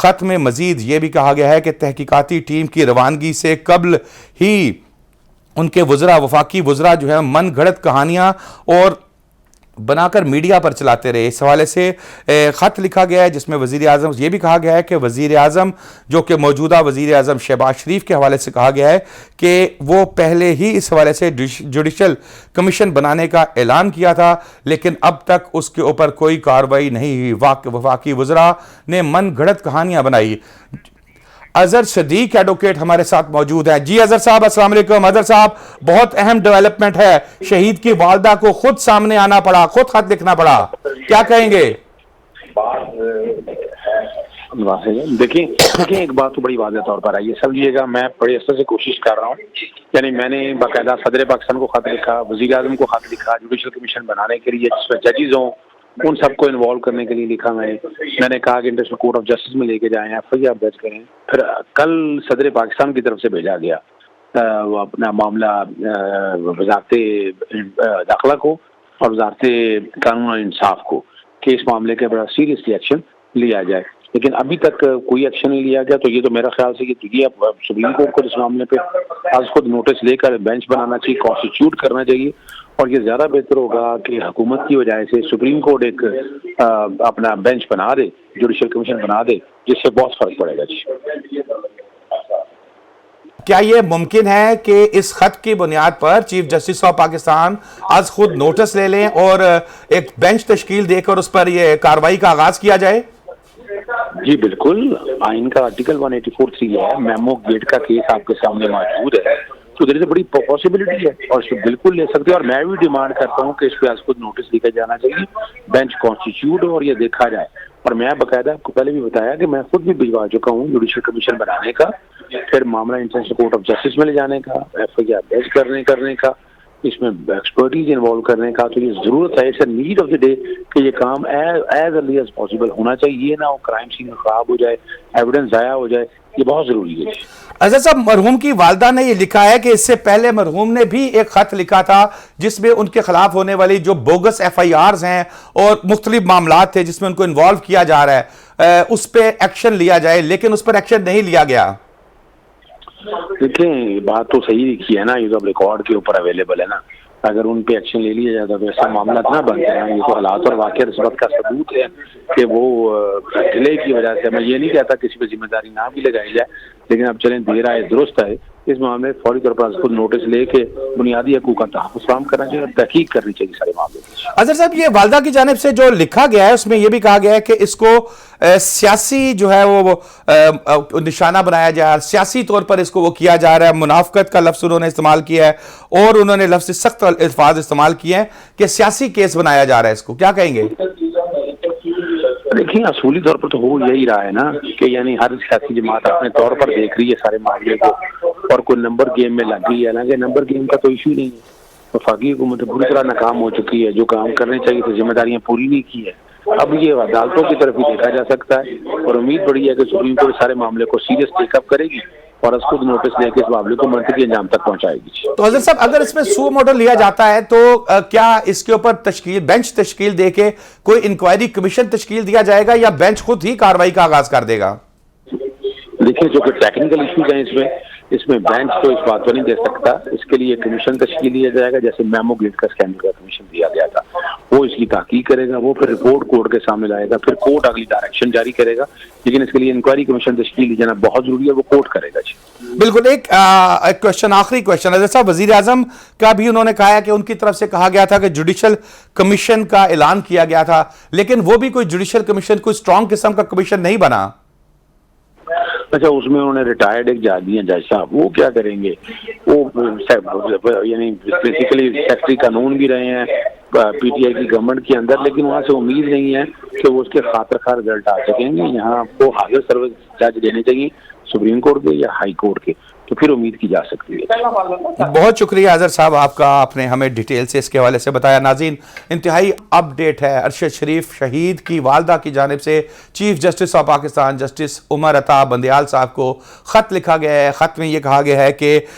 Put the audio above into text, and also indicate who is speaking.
Speaker 1: خط میں مزید یہ بھی کہا گیا ہے کہ تحقیقاتی ٹیم کی روانگی سے قبل ہی ان کے وزراء، وفاقی وزراء جو ہے من گھڑت کہانیاں اور بنا کر میڈیا پر چلاتے رہے۔ اس حوالے سے خط لکھا گیا ہے جس میں وزیر اعظم یہ بھی کہا گیا ہے کہ وزیر اعظم جو کہ موجودہ وزیر اعظم شہباز شریف کے حوالے سے کہا گیا ہے کہ وہ پہلے ہی اس حوالے سے جوڈیشل کمیشن بنانے کا اعلان کیا تھا، لیکن اب تک اس کے اوپر کوئی کارروائی نہیں ہوئی۔ وفاقی وزراء نے من گھڑت کہانیاں بنائی۔ اظہر صدیق ایڈوکیٹ ہمارے ساتھ موجود ہیں۔ جی اظہر صاحب السلام علیکم۔ اظہر صاحب، بہت اہم ڈیولپمنٹ ہے، شہید کی والدہ کو خود سامنے آنا پڑا، خود خط لکھنا پڑا، کیا کہیں گے؟
Speaker 2: دیکھیں ایک بات تو بڑی واضح طور پر آئی ہے، سمجھیے گا میں بڑے عرصے سے کوشش کر رہا ہوں، یعنی میں نے باقاعدہ صدر پاکستان کو خط لکھا، وزیر اعظم کو خط لکھا جوڈیشل کمیشن بنانے کے لیے جس میں ججز ہوں، ان سب کو انوالو کرنے کے لیے لکھا۔ میں نے کہا کہ انٹرنیشنل کورٹ آف جسٹس میں لے کے جائیں، ایف آئی آر درج کریں۔ پھر کل صدر پاکستان کی طرف سے بھیجا گیا وہ اپنا معاملہ وزارت داخلہ کو اور وزارت قانون اور انصاف کو کہ اس معاملے کے بڑا سیریسلی ایکشن لیا جائے، لیکن ابھی تک کوئی ایکشن نہیں لیا گیا۔ تو یہ تو میرا خیال سے کہ سپریم کورٹ کو اس معاملے پہ آج خود نوٹس لے کر بینچ بنانا چاہیے، کانسٹیٹیوٹ کرنا چاہیے، اور یہ زیادہ بہتر ہوگا کہ حکومت کی وجہ سے سپریم کورٹ ایک اپنا بینچ بنا دے، جوڈیشل کمیشن بنا دے، جس سے بہت فرق پڑے گا۔
Speaker 1: کیا یہ ممکن ہے کہ اس خط کی بنیاد پر چیف جسٹس آف پاکستان آج خود نوٹس لے لیں اور ایک بینچ تشکیل دے کر اس پر یہ کارروائی کا آغاز کیا جائے؟
Speaker 2: جی بالکل، آئین کا آرٹیکل 184(3) ہے، میمو گیٹ کا کیس آپ کے سامنے موجود ہے، تو دیر از اے بڑی پاسبلٹی ہے اور اس کو بالکل لے سکتے ہیں، اور میں بھی ڈیمانڈ کرتا ہوں کہ اس پہ آج خود نوٹس لکھا جانا چاہیے، بینچ کانسٹیٹیوٹ اور یہ دیکھا جائے۔ اور میں باقاعدہ آپ کو پہلے بھی بتایا کہ میں خود بھی بھجوا چکا ہوں جوڈیشل کمیشن بنانے کا، پھر معاملہ انٹرنیشنل کورٹ آف جسٹس میں لے جانے کا، ایف آئی آر درج کرنے کا، اس میں ایکسپرٹیز انوالو کرنے کا۔ تو یہ ضرورت ہے، it's a need of the day کہ یہ کام ایز ارلی ایز پاسبل ہونا چاہیے، یہ نہ ہو کرائم سین خراب ہو جائے، ایویڈنس ضائع ہو جائے، یہ بہت ضروری ہے۔
Speaker 1: اظہر صاحب، مرحوم کی والدہ نے یہ لکھا ہے کہ اس سے پہلے مرحوم نے بھی ایک خط لکھا تھا جس میں ان کے خلاف ہونے والی جو بوگس ایف آئی آرز ہیں اور مختلف معاملات تھے جس میں ان کو انوالو کیا جا رہا ہے، اس پہ ایکشن لیا جائے، لیکن اس پر ایکشن نہیں لیا گیا۔
Speaker 2: دیکھیں بات تو صحیح لکھی ہے نا، یہ تو ریکارڈ کے اوپر اویلیبل ہے نا، اگر ان پہ ایکشن لے لیا جاتا تو ایسا معاملات نہ بنتے ہیں۔ یہ تو حالات اور واقعہ رسوت کا ثبوت ہے کہ وہ ڈیلے کی وجہ سے، میں یہ نہیں کہتا کسی پہ ذمہ داری نہ بھی لگائی جائے، لیکن اب چلیں دیر آئے درست ہے، اس معاملے فوری طور پر خود نوٹس لے کے بنیادی حقوق کا تحفظ فراہم کرنا چاہیے اور تحقیق کرنی چاہیے سارے معاملے کی۔
Speaker 1: اظہر صاحب، یہ والدہ کی جانب سے جو لکھا گیا ہے اس میں یہ بھی کہا گیا ہے کہ اس کو سیاسی جو ہے وہ نشانہ بنایا جا رہا ہے، سیاسی طور پر اس کو وہ کیا جا رہا ہے، منافقت کا لفظ انہوں نے استعمال کیا ہے اور انہوں نے لفظ سخت الفاظ استعمال کیے ہیں کہ سیاسی کیس بنایا جا رہا ہے، اس کو کیا کہیں گے؟
Speaker 2: دیکھیں اصولی طور پر تو ہو یہی رہا ہے نا کہ یعنی ہر سیاسی جماعت اپنے طور پر دیکھ رہی ہے سارے معاملے کو اور کوئی نمبر گیم میں لگ گئی ہے، حالانکہ نمبر گیم کا تو ایشو نہیں ہے۔ وفاقی حکومت پوری طرح ناکام ہو چکی ہے، جو کام کرنے چاہیے تھے ذمہ داریاں پوری نہیں کی ہے۔ اب یہ عدالتوں کی طرف بھی دیکھا جا سکتا ہے اور امید بڑی ہے کہ سپریم کورٹ سارے معاملے کو سیریس ٹیک اپ کرے گی اور اس خود نوٹس لے کے اس معاملے کو منطقی انجام تک پہنچائے گی۔
Speaker 1: تو اظہر صاحب، اگر اس میں سو ماڈل لیا جاتا ہے تو کیا اس کے اوپر بینچ تشکیل دے کے کوئی انکوائری کمیشن تشکیل دیا جائے گا یا بینچ خود ہی کارروائی کا آغاز کر دے گا؟
Speaker 2: دیکھیں جو کہ ٹیکنیکل ایشوز ہیں اس میں بینچ تو اس بات کو نہیں دے سکتا، اس کے لیے کمیشن تشکیل دیا جائے گا، جیسے میمو گیٹ کا اسکینڈل کا کمیشن دیا گیا تھا، وہ اس کی تحقیق کرے گا، وہ پھر رپورٹ کورٹ کے سامنے لائے گا، پھر کورٹ اگلی ڈائریکشن جاری کرے گا، لیکن اس کے لیے انکوائری کمیشن تشکیل دی جانا بہت ضروری ہے، وہ کورٹ کرے گا۔ جی
Speaker 1: بالکل، ایک کوشچن، آخری کوشچن، اظہر صاحب، وزیر اعظم کا بھی انہوں نے کہا ہے کہ ان کی طرف سے کہا گیا تھا کہ جوڈیشل کمیشن کا اعلان کیا گیا تھا، لیکن وہ بھی کوئی جوڈیشل کمیشن کوئی اسٹرانگ قسم کا کمیشن نہیں بنا۔
Speaker 2: اچھا، اس میں انہوں نے ریٹائرڈ ایک جا دی ہیں جج صاحب، وہ کیا کریں گے؟ وہ یعنی بیسیکلی سیکرٹری قانون بھی رہے ہیں پی ٹی آئی کی گورنمنٹ کے اندر، لیکن وہاں سے امید نہیں ہے کہ وہ اس کے خاطر خواہ رزلٹ آ سکیں گے۔ یہاں کو حاضر سروس جج دینے چاہیے سپریم کورٹ کے یا ہائی کورٹ کے، تو پھر امید کی جا سکتی ہے۔
Speaker 1: بہت شکریہ اظہر صاحب آپ کا، آپ نے ہمیں ڈیٹیل سے اس کے حوالے سے بتایا۔ ناظرین، انتہائی اپ ڈیٹ ہے، ارشد شریف شہید کی والدہ کی جانب سے chief justice of Pakistan justice Umar Ata Bandial صاحب کو خط لکھا گیا ہے۔ خط میں یہ کہا گیا ہے کہ